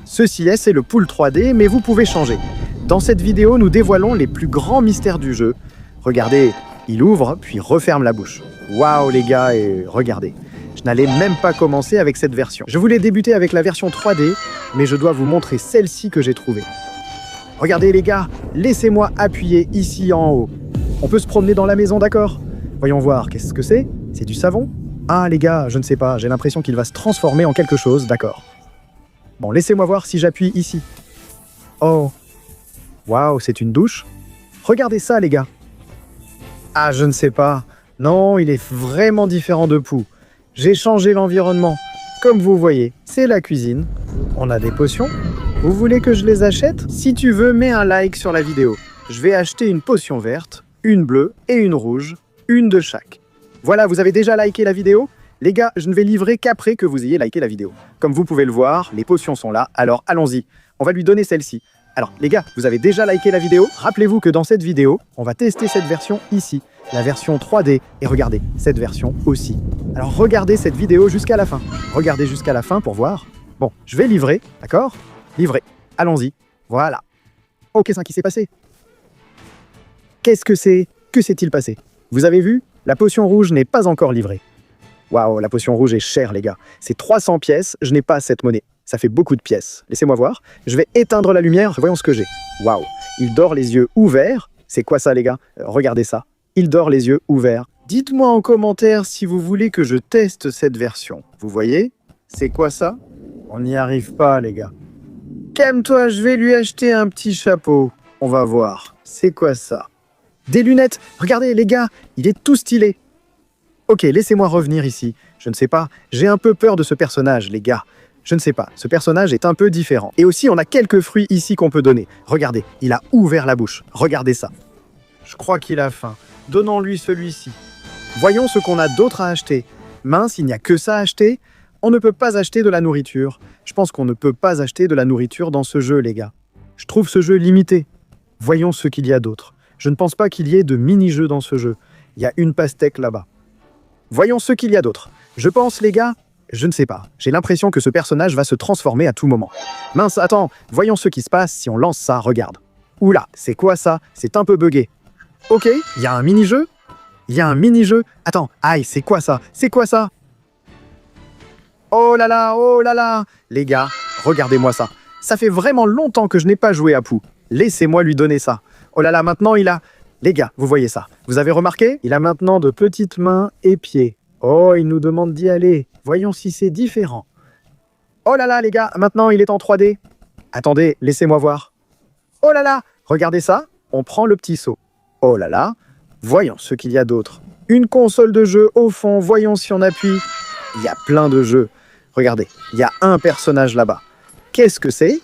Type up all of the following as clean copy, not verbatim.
Ceci est, c'est le pool 3D, mais vous pouvez changer. Dans cette vidéo, nous dévoilons les plus grands mystères du jeu. Regardez, il ouvre, puis referme la bouche. Waouh les gars, et regardez. Je n'allais même pas commencer avec cette version. Je voulais débuter avec la version 3D, mais je dois vous montrer celle-ci que j'ai trouvée. Regardez les gars, laissez-moi appuyer ici en haut. On peut se promener dans la maison, d'accord? Voyons voir, qu'est-ce que c'est? C'est du savon? Ah les gars, je ne sais pas, j'ai l'impression qu'il va se transformer en quelque chose, d'accord. Bon, laissez-moi voir si j'appuie ici. Oh, waouh, c'est une douche? Regardez ça les gars. Ah, je ne sais pas. Non, il est vraiment différent de Pooh. J'ai changé l'environnement. Comme vous voyez, c'est la cuisine. On a des potions. Vous voulez que je les achète? Si tu veux, mets un like sur la vidéo. Je vais acheter une potion verte, une bleue et une rouge, une de chaque. Voilà, vous avez déjà liké la vidéo? Les gars, je ne vais livrer qu'après que vous ayez liké la vidéo. Comme vous pouvez le voir, les potions sont là, alors allons-y. On va lui donner celle-ci. Alors les gars, vous avez déjà liké la vidéo? Rappelez-vous que dans cette vidéo, on va tester cette version ici, la version 3D, et regardez, cette version aussi. Alors regardez cette vidéo jusqu'à la fin. Regardez jusqu'à la fin pour voir. Bon, je vais livrer, d'accord? Livrer. Allons-y. Voilà. Oh, qu'est-ce qui s'est passé? Qu'est-ce que c'est? Que s'est-il passé? Vous avez vu? La potion rouge n'est pas encore livrée. Waouh, la potion rouge est chère, les gars. C'est 300 pièces, je n'ai pas cette monnaie. Ça fait beaucoup de pièces. Laissez-moi voir. Je vais éteindre la lumière, voyons ce que j'ai. Waouh, il dort les yeux ouverts. C'est quoi ça, les gars? Regardez ça. Il dort les yeux ouverts. Dites-moi en commentaire si vous voulez que je teste cette version. Vous voyez? C'est quoi ça? On n'y arrive pas, les gars. Calme-toi, je vais lui acheter un petit chapeau. On va voir. C'est quoi ça? Des lunettes. Regardez, les gars, il est tout stylé. Ok, laissez-moi revenir ici. Je ne sais pas, j'ai un peu peur de ce personnage, les gars. Je ne sais pas, ce personnage est un peu différent. Et aussi, on a quelques fruits ici qu'on peut donner. Regardez, il a ouvert la bouche. Regardez ça. Je crois qu'il a faim. Donnons-lui celui-ci. Voyons ce qu'on a d'autre à acheter. Mince, il n'y a que ça à acheter. On ne peut pas acheter de la nourriture. Je pense qu'on ne peut pas acheter de la nourriture dans ce jeu, les gars. Je trouve ce jeu limité. Voyons ce qu'il y a d'autre. Je ne pense pas qu'il y ait de mini-jeux dans ce jeu. Il y a une pastèque là-bas. Voyons ce qu'il y a d'autre. Je pense, les gars, je ne sais pas. J'ai l'impression que ce personnage va se transformer à tout moment. Mince, attends, voyons ce qui se passe si on lance ça, regarde. Oula, c'est quoi ça? C'est un peu buggé. Ok, il y a un mini-jeu? Il y a un mini-jeu? Attends, aïe, c'est quoi ça? C'est quoi ça? Oh là là, les gars, regardez-moi ça. Ça fait vraiment longtemps que je n'ai pas joué à Pooh. Laissez-moi lui donner ça. Oh là là, maintenant il a... Les gars, vous voyez ça? Vous avez remarqué? Il a maintenant de petites mains et pieds. Oh, il nous demande d'y aller. Voyons si c'est différent. Oh là là, les gars, maintenant il est en 3D. Attendez, laissez-moi voir. Oh là là, regardez ça. On prend le petit seau. Oh là là, voyons ce qu'il y a d'autre. Une console de jeu au fond, voyons si on appuie. Il y a plein de jeux. Regardez, il y a un personnage là-bas. Qu'est-ce que c'est?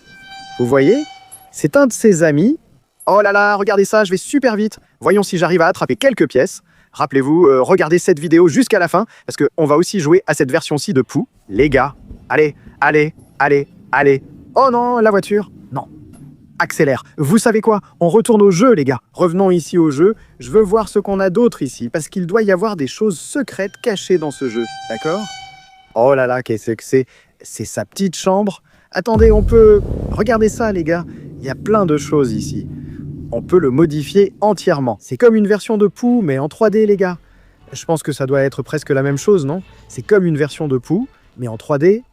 Vous voyez? C'est un de ses amis. Oh là là, regardez ça, je vais super vite. Voyons si j'arrive à attraper quelques pièces. Rappelez-vous, regardez cette vidéo jusqu'à la fin, parce qu'on va aussi jouer à cette version-ci de Pooh. Les gars, allez. Oh non, la voiture. Non. Accélère. Vous savez quoi? On retourne au jeu, les gars. Revenons ici au jeu. Je veux voir ce qu'on a d'autre ici, parce qu'il doit y avoir des choses secrètes cachées dans ce jeu. D'accord? Oh là là, qu'est-ce que c'est? C'est sa petite chambre. Attendez, on peut... Regardez ça, les gars. Il y a plein de choses ici. On peut le modifier entièrement. C'est comme une version de Pooh, mais en 3D, les gars. Je pense que ça doit être presque la même chose, non? C'est comme une version de Pooh, mais en 3D.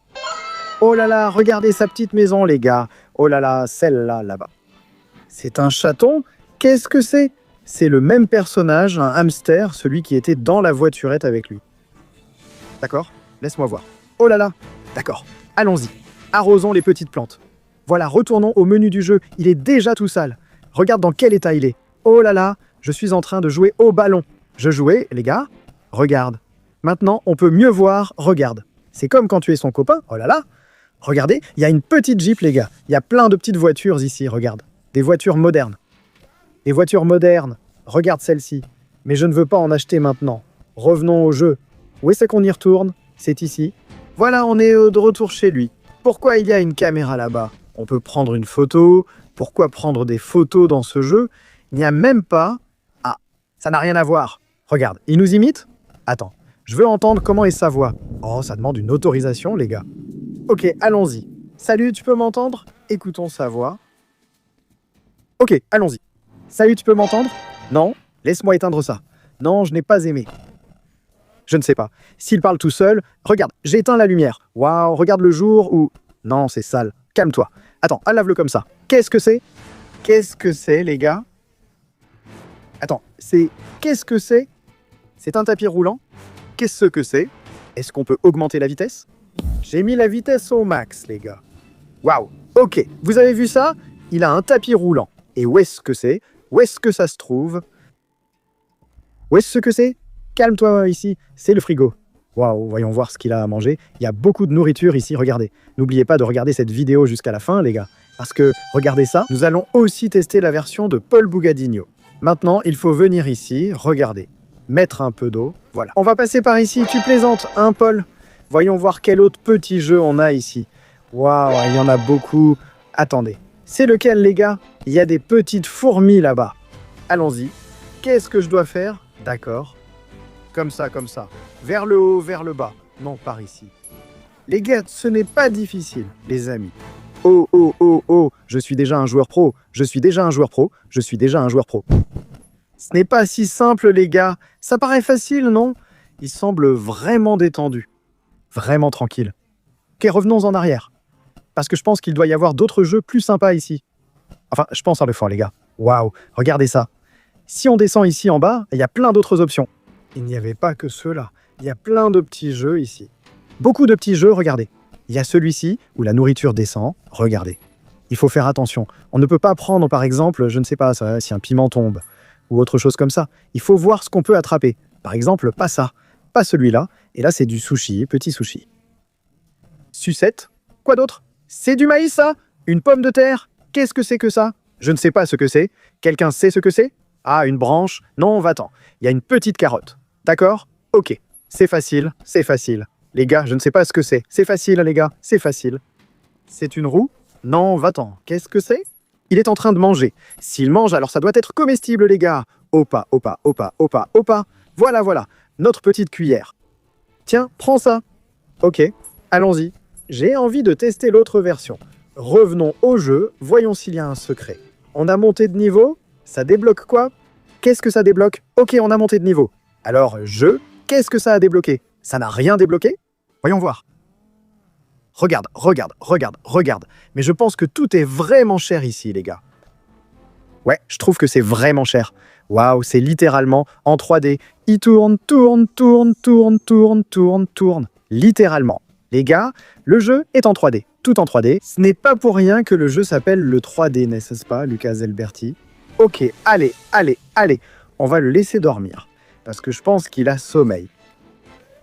Oh là là, regardez sa petite maison, les gars. Oh là là, celle-là, là-bas. C'est un chaton? Qu'est-ce que c'est? C'est le même personnage, un hamster, celui qui était dans la voiturette avec lui. D'accord? Laisse-moi voir. Oh là là. D'accord. Allons-y. Arrosons les petites plantes. Voilà, retournons au menu du jeu. Il est déjà tout sale. Regarde dans quel état il est. Oh là là, je suis en train de jouer au ballon. Je jouais, les gars. Regarde. Maintenant, on peut mieux voir. Regarde. C'est comme quand tu es son copain. Oh là là. Regardez, il y a une petite Jeep, les gars. Il y a plein de petites voitures ici, regarde. Des voitures modernes. Des voitures modernes. Regarde celle-ci. Mais je ne veux pas en acheter maintenant. Revenons au jeu. Où est-ce qu'on y retourne? C'est ici. Voilà, on est de retour chez lui. Pourquoi il y a une caméra là-bas? On peut prendre une photo. Pourquoi prendre des photos dans ce jeu? Il n'y a même pas... Ah, ça n'a rien à voir. Regarde, il nous imite? Attends, je veux entendre comment est sa voix. Oh, ça demande une autorisation, les gars. Ok, allons-y. Salut, tu peux m'entendre? Écoutons sa voix. Ok, allons-y. Salut, tu peux m'entendre? Non? Laisse-moi éteindre ça. Non, je n'ai pas aimé. Je ne sais pas. S'il parle tout seul, regarde, j'ai éteint la lumière. Waouh, regarde le jour ou... Non, c'est sale. Calme-toi. Attends, lave-le comme ça. Qu'est-ce que c'est? Qu'est-ce que c'est, les gars? Attends, c'est... Qu'est-ce que c'est? C'est un tapis roulant? Qu'est-ce que c'est? Est-ce qu'on peut augmenter la vitesse? J'ai mis la vitesse au max, les gars. Waouh, ok. Vous avez vu ça? Il a un tapis roulant. Et où est-ce que c'est? Où est-ce que ça se trouve? Où est-ce que c'est? Calme-toi ici, c'est le frigo. Waouh, voyons voir ce qu'il a à manger. Il y a beaucoup de nourriture ici, regardez. N'oubliez pas de regarder cette vidéo jusqu'à la fin, les gars. Parce que, regardez ça, nous allons aussi tester la version de Paul Bougadinho. Maintenant, il faut venir ici, regardez. Mettre un peu d'eau, voilà. On va passer par ici, tu plaisantes, hein, Paul? Voyons voir quel autre petit jeu on a ici. Waouh, il y en a beaucoup. Attendez, c'est lequel, les gars? Il y a des petites fourmis là-bas. Allons-y. Qu'est-ce que je dois faire? D'accord. Comme ça, comme ça. Vers le haut, vers le bas. Non, par ici. Les gars, ce n'est pas difficile, les amis. Oh, oh, oh, oh, je suis déjà un joueur pro. Je suis déjà un joueur pro. Je suis déjà un joueur pro. Ce n'est pas si simple, les gars. Ça paraît facile, non? Il semble vraiment détendu. Vraiment tranquille. Ok, revenons en arrière. Parce que je pense qu'il doit y avoir d'autres jeux plus sympas ici. Enfin, je pense en le fond, les gars. Waouh, regardez ça. Si on descend ici en bas, il y a plein d'autres options. Il n'y avait pas que ceux-là. Il y a plein de petits jeux ici. Beaucoup de petits jeux, regardez. Il y a celui-ci où la nourriture descend. Regardez. Il faut faire attention. On ne peut pas prendre, par exemple, je ne sais pas, ça, si un piment tombe ou autre chose comme ça. Il faut voir ce qu'on peut attraper. Par exemple, pas ça, pas celui-là. Et là, c'est du sushi, petit sushi. Sucette. Quoi d'autre? C'est du maïs, ça? Une pomme de terre? Qu'est-ce que c'est que ça? Je ne sais pas ce que c'est. Quelqu'un sait ce que c'est? Ah, une branche? Non, va-t'en. Il y a une petite carotte. D'accord? Ok. C'est facile, c'est facile. Les gars, je ne sais pas ce que c'est. C'est facile, les gars, c'est facile. C'est une roue? Non, va-t'en. Qu'est-ce que c'est? Il est en train de manger. S'il mange, alors ça doit être comestible, les gars. Opa, opa, opa, opa, opa. Voilà, voilà. Notre petite cuillère. Tiens, prends ça. Ok, allons-y. J'ai envie de tester l'autre version. Revenons au jeu, voyons s'il y a un secret. On a monté de niveau? Ça débloque quoi? Qu'est-ce que ça débloque? Ok, on a monté de niveau. Alors, qu'est-ce que ça a débloqué? Ça n'a rien débloqué? Voyons voir. Regarde, regarde, regarde, regarde. Mais je pense que tout est vraiment cher ici, les gars. Ouais, je trouve que c'est vraiment cher. Waouh, c'est littéralement en 3D. Il tourne, tourne, tourne, tourne, tourne, tourne, tourne. Littéralement. Les gars, le jeu est en 3D. Tout en 3D. Ce n'est pas pour rien que le jeu s'appelle le 3D, n'est-ce pas, Lucas Alberti? Ok, allez, allez, allez. On va le laisser dormir. Parce que je pense qu'il a sommeil.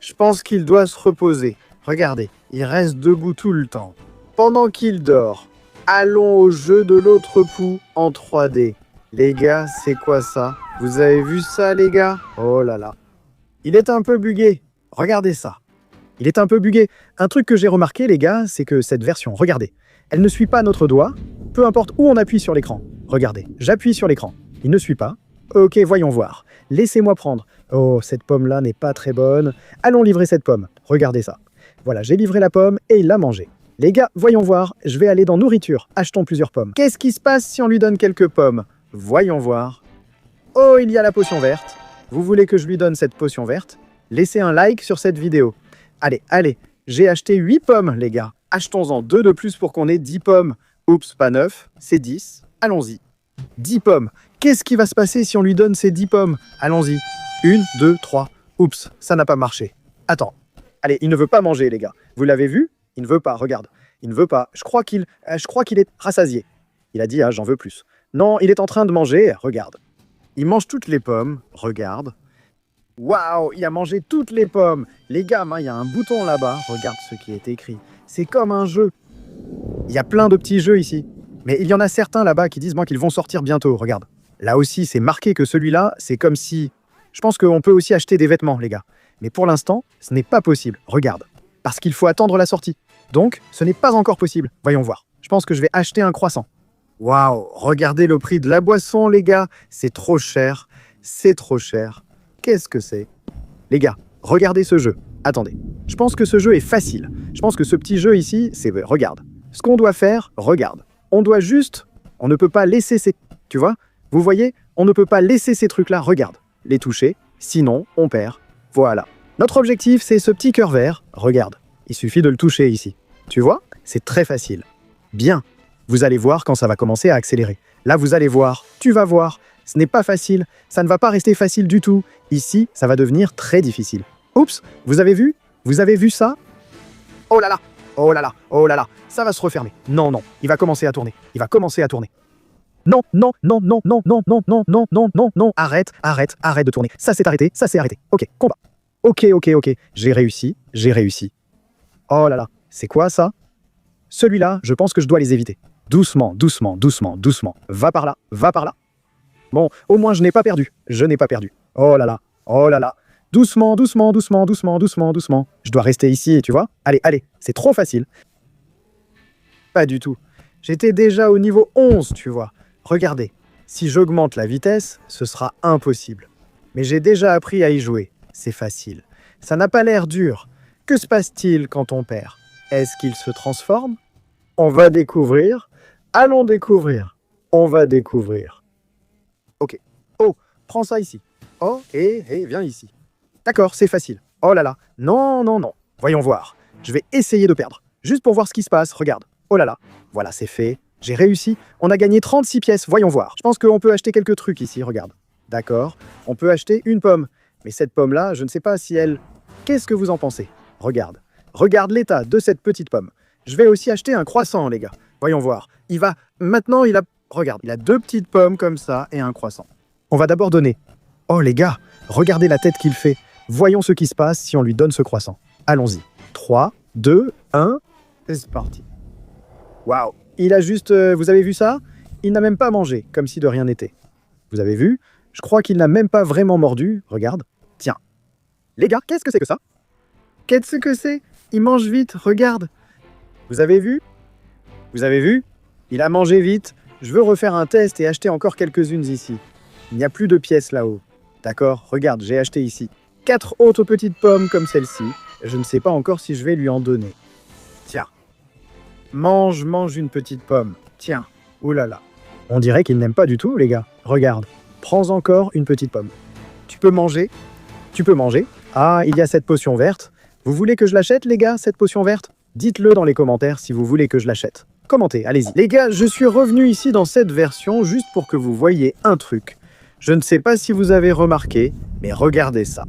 Je pense qu'il doit se reposer. Regardez, il reste debout tout le temps. Pendant qu'il dort, allons au jeu de l'autre poux en 3D. Les gars, c'est quoi ça? Vous avez vu ça, les gars? Oh là là. Il est un peu bugué. Regardez ça. Il est un peu bugué. Un truc que j'ai remarqué, les gars, c'est que cette version, regardez, elle ne suit pas notre doigt, peu importe où on appuie sur l'écran. Regardez, j'appuie sur l'écran. Il ne suit pas. Ok, voyons voir. Laissez-moi prendre. Oh, cette pomme-là n'est pas très bonne. Allons livrer cette pomme. Regardez ça. Voilà, j'ai livré la pomme et il l'a mangée. Les gars, voyons voir. Je vais aller dans nourriture. Achetons plusieurs pommes. Qu'est-ce qui se passe si on lui donne quelques pommes? Voyons voir. Oh, il y a la potion verte. Vous voulez que je lui donne cette potion verte? Laissez un like sur cette vidéo. Allez, allez. J'ai acheté 8 pommes, les gars. Achetons-en 2 de plus pour qu'on ait 10 pommes. Oups, pas 9, c'est 10. Allons-y. 10 pommes. Qu'est-ce qui va se passer si on lui donne ces 10 pommes? Allons-y. 1, 2, 3. Oups, ça n'a pas marché. Attends. Allez, il ne veut pas manger, les gars. Vous l'avez vu? Il ne veut pas, regarde. Il ne veut pas. Je crois qu'il est rassasié. Il a dit, ah, j'en veux plus. Non, il est en train de manger. Regarde. Il mange toutes les pommes. Regarde. Waouh, il a mangé toutes les pommes. Les gars, il y a un bouton là-bas. Regarde ce qui est écrit. C'est comme un jeu. Il y a plein de petits jeux ici. Mais il y en a certains là-bas qui disent moi qu'ils vont sortir bientôt. Regarde. Là aussi, c'est marqué que celui-là, c'est comme si... Je pense qu'on peut aussi acheter des vêtements, les gars. Mais pour l'instant, ce n'est pas possible. Regarde. Parce qu'il faut attendre la sortie. Donc, ce n'est pas encore possible. Voyons voir. Je pense que je vais acheter un croissant. Waouh, regardez le prix de la boisson, les gars. C'est trop cher. C'est trop cher. Qu'est-ce que c'est? Les gars, regardez ce jeu. Attendez. Je pense que ce jeu est facile. Je pense que ce petit jeu ici, c'est... Regarde. Ce qu'on doit faire, regarde. On doit juste... On ne peut pas laisser ces... Tu vois? Vous voyez? On ne peut pas laisser ces trucs-là, regarde. Les toucher, sinon on perd. Voilà. Notre objectif, c'est ce petit cœur vert. Regarde. Il suffit de le toucher ici. Tu vois? C'est très facile. Bien. Vous allez voir quand ça va commencer à accélérer. Là, vous allez voir. Tu vas voir. Ce n'est pas facile. Ça ne va pas rester facile du tout. Ici, ça va devenir très difficile. Oups, vous avez vu? Vous avez vu ça? Oh là là! Oh là là! Oh là là! Ça va se refermer. Non, non. Il va commencer à tourner. Il va commencer à tourner. Non, non, non, non, non, non, non, non, non, non, non, non. Arrête, arrête, arrête de tourner. Ça s'est arrêté, ça s'est arrêté. Ok, combat. Ok, ok, ok. J'ai réussi, j'ai réussi. Oh là là. C'est quoi ça? Celui-là, je pense que je dois les éviter. Doucement, doucement, doucement, doucement. Va par là, va par là. Bon, au moins je n'ai pas perdu. Je n'ai pas perdu. Oh là là, oh là là. Doucement, doucement, doucement, doucement, doucement, doucement. Je dois rester ici, tu vois? Allez, allez, c'est trop facile. Pas du tout. J'étais déjà au niveau 11, tu vois. Regardez, si j'augmente la vitesse, ce sera impossible. Mais j'ai déjà appris à y jouer. C'est facile. Ça n'a pas l'air dur. Que se passe-t-il quand on perd? Est-ce qu'il se transforme? On va découvrir. Allons découvrir. On va découvrir. Ok. Oh, prends ça ici. Oh, et viens ici. D'accord, c'est facile. Oh là là. Non, non, non. Voyons voir. Je vais essayer de perdre. Juste pour voir ce qui se passe. Regarde. Oh là là. Voilà, c'est fait. J'ai réussi. On a gagné 36 pièces. Voyons voir. Je pense qu'on peut acheter quelques trucs ici. Regarde. D'accord. On peut acheter une pomme. Mais cette pomme-là, je ne sais pas si elle... Qu'est-ce que vous en pensez? Regarde. Regarde l'état de cette petite pomme. Je vais aussi acheter un croissant, les gars. Voyons voir. Il va... Maintenant, il a... Regarde, il a 2 petites pommes comme ça et un croissant. On va d'abord donner. Oh, les gars, regardez la tête qu'il fait. Voyons ce qui se passe si on lui donne ce croissant. Allons-y. 3, 2, 1... Et c'est parti. Waouh. Il a juste... vous avez vu ça? Il n'a même pas mangé, comme si de rien n'était. Vous avez vu? Je crois qu'il n'a même pas vraiment mordu. Regarde. Tiens. Les gars, qu'est-ce que c'est que ça? Qu'est-ce que c'est? Il mange vite, regarde. Vous avez vu? Vous avez vu? Il a mangé vite. Je veux refaire un test et acheter encore quelques-unes ici. Il n'y a plus de pièces là-haut. D'accord, regarde, j'ai acheté ici 4 autres petites pommes comme celle-ci. Je ne sais pas encore si je vais lui en donner. Tiens. Mange une petite pomme. Tiens. Ouh là là. On dirait qu'il n'aime pas du tout, les gars. Regarde. Prends encore une petite pomme. Tu peux manger. Tu peux manger. Ah, il y a cette potion verte. Vous voulez que je l'achète, les gars, cette potion verte? Dites-le dans les commentaires si vous voulez que je l'achète. Commentez, allez-y. Les gars, je suis revenu ici dans cette version juste pour que vous voyiez un truc. Je ne sais pas si vous avez remarqué, mais regardez ça.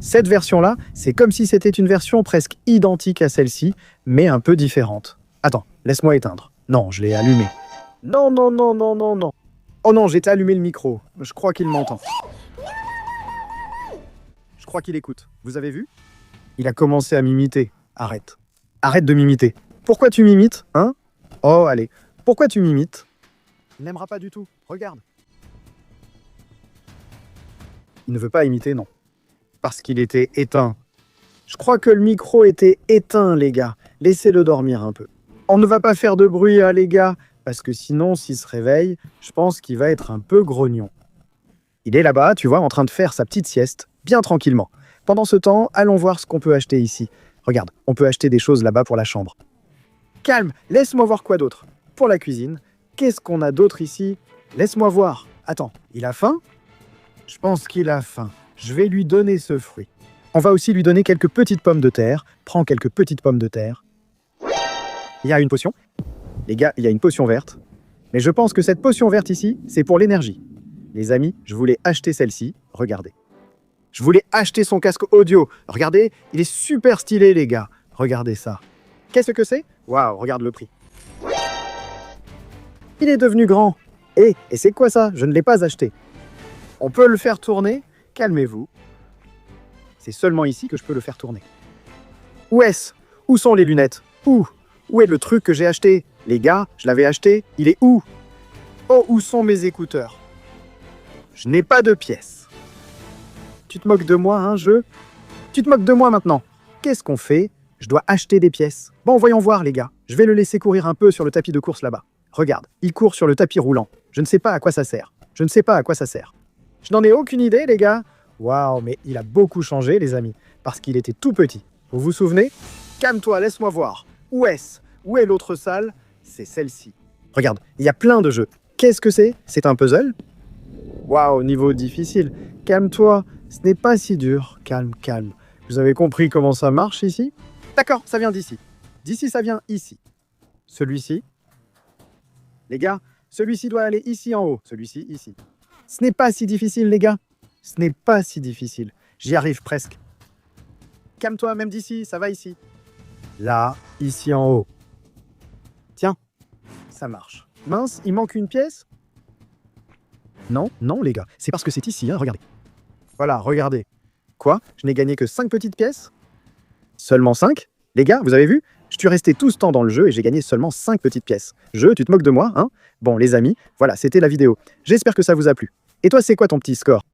Cette version-là, c'est comme si c'était une version presque identique à celle-ci, mais un peu différente. Attends, laisse-moi éteindre. Non, je l'ai allumé. Non, non, non, non, non, non. Oh non, j'ai allumé le micro. Je crois qu'il m'entend. Je crois qu'il écoute. Vous avez vu? Il a commencé à m'imiter. Arrête. Arrête de m'imiter. Pourquoi tu m'imites, hein? Oh, allez. Pourquoi tu m'imites? Il n'aimera pas du tout. Regarde. Il ne veut pas imiter, non. Parce qu'il était éteint. Je crois que le micro était éteint, les gars. Laissez-le dormir un peu. On ne va pas faire de bruit, hein, les gars, parce que sinon, s'il se réveille, je pense qu'il va être un peu grognon. Il est là-bas, tu vois, en train de faire sa petite sieste, bien tranquillement. Pendant ce temps, allons voir ce qu'on peut acheter ici. Regarde, on peut acheter des choses là-bas pour la chambre. Calme, laisse-moi voir quoi d'autre. Pour la cuisine, qu'est-ce qu'on a d'autre ici? Laisse-moi voir. Attends, il a faim? Je pense qu'il a faim. Je vais lui donner ce fruit. On va aussi lui donner quelques petites pommes de terre. Prends quelques petites pommes de terre. Il y a une potion. Les gars, il y a une potion verte. Mais je pense que cette potion verte ici, c'est pour l'énergie. Les amis, je voulais acheter celle-ci. Regardez. Je voulais acheter son casque audio. Regardez, il est super stylé, les gars. Regardez ça. Qu'est-ce que c'est? Waouh, regarde le prix. Il est devenu grand. Et c'est quoi ça? Je ne l'ai pas acheté. On peut le faire tourner? Calmez-vous. C'est seulement ici que je peux le faire tourner. Où est-ce? Où sont les lunettes? Où est le truc que j'ai acheté? Les gars, je l'avais acheté. Il est où? Oh, où sont mes écouteurs? Je n'ai pas de pièces. Tu te moques de moi, hein, jeu? Tu te moques de moi maintenant. Qu'est-ce qu'on fait? Je dois acheter des pièces. Bon, voyons voir, les gars. Je vais le laisser courir un peu sur le tapis de course là-bas. Regarde, il court sur le tapis roulant. Je ne sais pas à quoi ça sert. Je ne sais pas à quoi ça sert. Je n'en ai aucune idée, les gars. Waouh, mais il a beaucoup changé, les amis. Parce qu'il était tout petit. Vous vous souvenez? Calme-toi, laisse-moi voir. Où est-ce? Où est l'autre salle? c'est celle-ci. Regarde, il y a plein de jeux. Qu'est-ce que c'est? C'est un puzzle? Waouh, niveau difficile. Calme-toi, ce n'est pas si dur. Calme, calme. Vous avez compris comment ça marche ici? D'accord, ça vient d'ici. D'ici, ça vient ici. Celui-ci? Les gars, celui-ci doit aller ici en haut. Celui-ci, ici. Ce n'est pas si difficile, les gars. Ce n'est pas si difficile. J'y arrive presque. Calme-toi, même d'ici, ça va ici. Là, ici en haut. Tiens, ça marche. Mince, il manque une pièce? Non, non, les gars, c'est parce que c'est ici, hein, regardez. Voilà, regardez. Quoi? Je n'ai gagné que 5 petites pièces? Seulement 5? Les gars, vous avez vu? Je suis resté tout ce temps dans le jeu et j'ai gagné seulement 5 petites pièces. Tu te moques de moi, hein? Bon, les amis, voilà, c'était la vidéo. J'espère que ça vous a plu. Et toi, c'est quoi ton petit score?